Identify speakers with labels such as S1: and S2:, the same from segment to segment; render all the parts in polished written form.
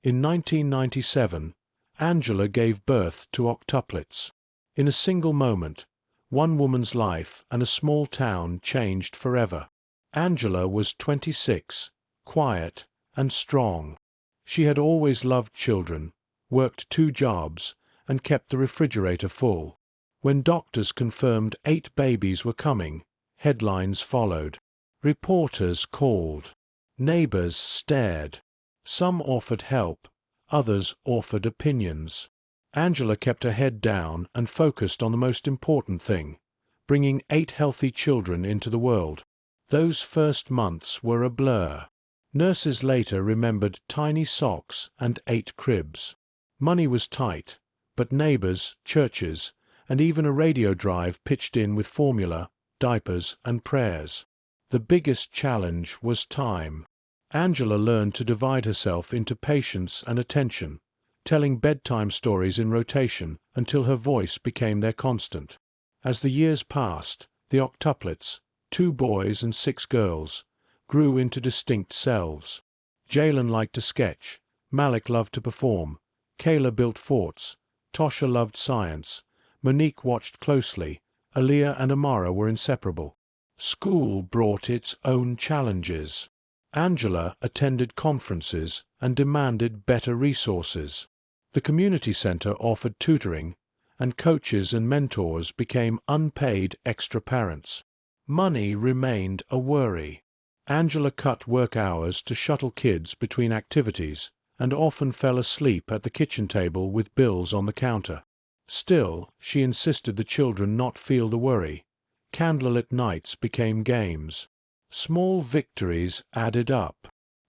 S1: In 1997, Angela gave birth to octuplets. In a single moment, one woman's life and a small town changed forever. Angela was 26, quiet and strong. She had always loved children, worked 2 jobs, and kept the refrigerator full. When doctors confirmed 8 babies were coming, headlines followed. Reporters called. Neighbors stared. Some offered help, others offered opinions. Angela kept her head down and focused on the most important thing: bringing 8 healthy children into the world. Those first months were a blur. Nurses later remembered tiny socks and 8 cribs. Money was tight, but neighbors, churches, and even a radio drive pitched in with formula, diapers, and prayers. The biggest challenge was time. Angela learned to divide herself into patience and attention, telling bedtime stories in rotation until her voice became their constant. As the years passed, the octuplets, 2 boys and 6 girls, grew into distinct selves. Jalen liked to sketch, Malik loved to perform, Kayla built forts, Tosha loved science, Monique watched closely, Aaliyah and Amara were inseparable. School brought its own challenges. Angela attended conferences and demanded better resources. The community center offered tutoring, and coaches and mentors became unpaid extra parents. Money remained a worry. Angela cut work hours to shuttle kids between activities and often fell asleep at the kitchen table with bills on the counter. Still, she insisted the children not feel the worry. Candlelit nights became games. Small victories added up.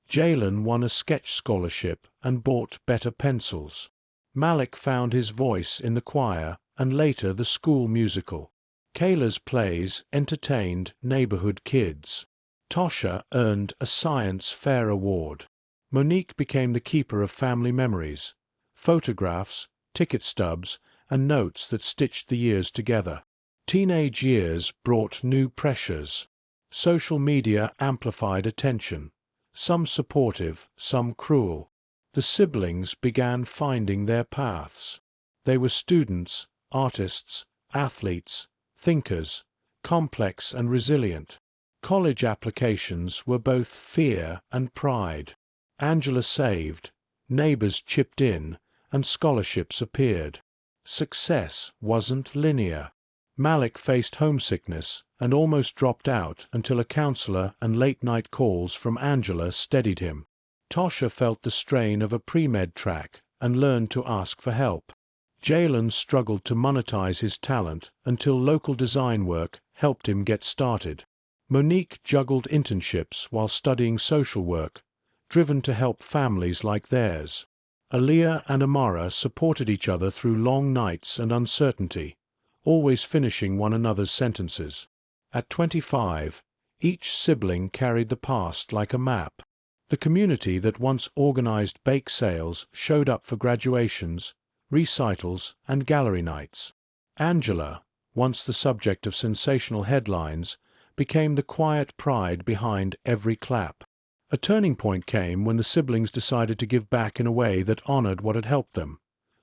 S1: Jalen won a sketch scholarship and bought better pencils. Malik found his voice in the choir and later the school musical. Kayla's plays entertained neighborhood kids. Tosha earned a science fair award. Monique became the keeper of family memories, photographs, ticket stubs, and notes that stitched the years together. Teenage years brought new pressures. Social media amplified attention, some supportive, some cruel. The siblings began finding their paths. They were students, artists, athletes, thinkers, complex and resilient. College applications were both fear and pride. Angela saved, neighbors chipped in, and scholarships appeared. Success wasn't linear. Malik faced homesickness and almost dropped out until a counselor and late-night calls from Angela steadied him. Tosha felt the strain of a pre-med track and learned to ask for help. Jalen struggled to monetize his talent until local design work helped him get started. Monique juggled internships while studying social work, driven to help families like theirs. Aaliyah and Amara supported each other through long nights and uncertainty, always finishing one another's sentences. At 25, each sibling carried the past like a map. The community that once organized bake sales showed up for graduations, recitals, and gallery nights. Angela, once the subject of sensational headlines, became the quiet pride behind every clap. A turning point came when the siblings decided to give back in a way that honored what had helped them.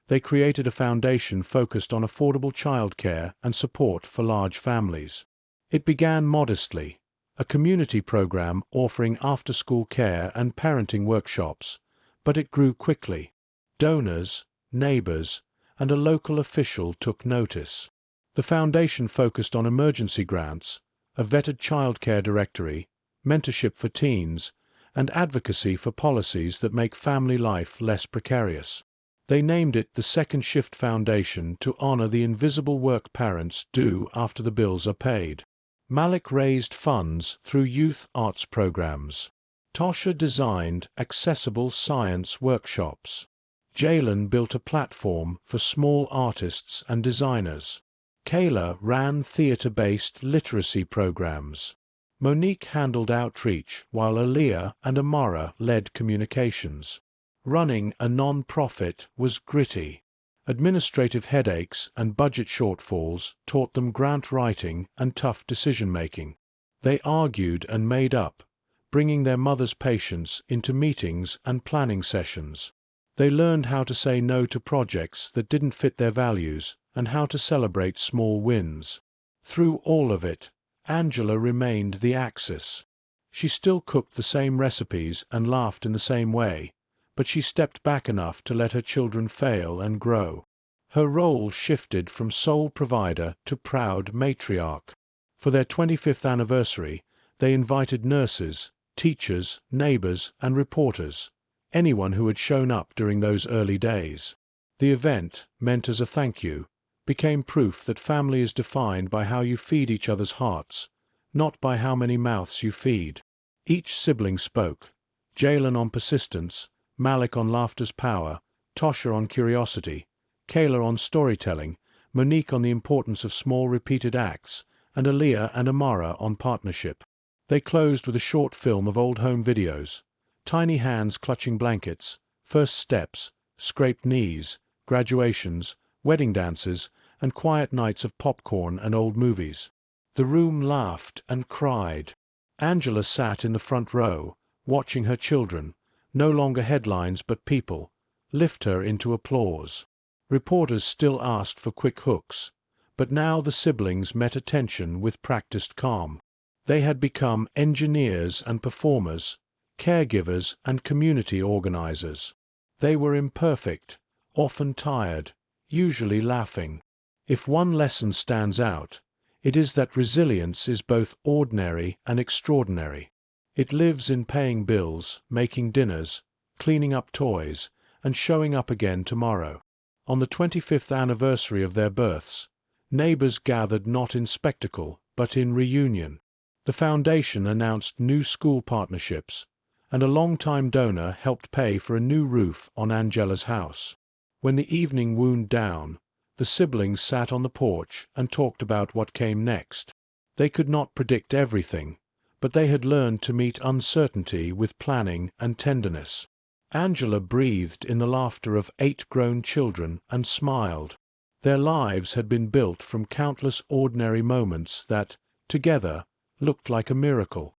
S1: They created a foundation focused on affordable childcare and support for large families. It began modestly, a community program offering after-school care and parenting workshops, but it grew quickly. Donors, neighbors, and a local official took notice. The foundation focused on emergency grants, a vetted childcare directory, mentorship for teens, and advocacy for policies that make family life less precarious. They named it the Second Shift Foundation to honor the invisible work parents do after the bills are paid. Malik raised funds through youth arts programs. Tosha designed accessible science workshops. Jalen built a platform for small artists and designers. Kayla ran theater-based literacy programs. Monique handled outreach while Aaliyah and Amara led communications. Running a non-profit was gritty. Administrative headaches and budget shortfalls taught them grant writing and tough decision-making. They argued and made up, bringing their mother's patience into meetings and planning sessions. They learned how to say no to projects that didn't fit their values and how to celebrate small wins. Through all of it, Angela remained the Axis. She still cooked the same recipes and laughed in the same way, but she stepped back enough to let her children fail and grow. Her role shifted from sole provider to proud matriarch. For their 25th anniversary, they invited nurses, teachers, neighbors, and reporters, anyone who had shown up during those early days. The event, meant as a thank you, became proof that family is defined by how you feed each other's hearts, not by how many mouths you feed. Each sibling spoke, Jalen on persistence, Malik on laughter's power, Tosha on curiosity, Kayla on storytelling, Monique on the importance of small repeated acts, and Aaliyah and Amara on partnership. They closed with a short film of old home videos, tiny hands clutching blankets, first steps, scraped knees, graduations, wedding dances, and quiet nights of popcorn and old movies. The room laughed and cried. Angela sat in the front row, watching her children, no longer headlines but people, lift her into applause. Reporters still asked for quick hooks, but now the siblings met attention with practiced calm. They had become engineers and performers, caregivers and community organizers. They were imperfect, often tired, usually laughing. If one lesson stands out, it is that resilience is both ordinary and extraordinary. It lives in paying bills, making dinners, cleaning up toys, and showing up again tomorrow. On the 25th anniversary of their births, neighbors gathered not in spectacle, but in reunion. The foundation announced new school partnerships, and a longtime donor helped pay for a new roof on Angela's house. When the evening wound down, the siblings sat on the porch and talked about what came next. They could not predict everything, but they had learned to meet uncertainty with planning and tenderness. Angela breathed in the laughter of 8 grown children and smiled. Their lives had been built from countless ordinary moments that, together, looked like a miracle.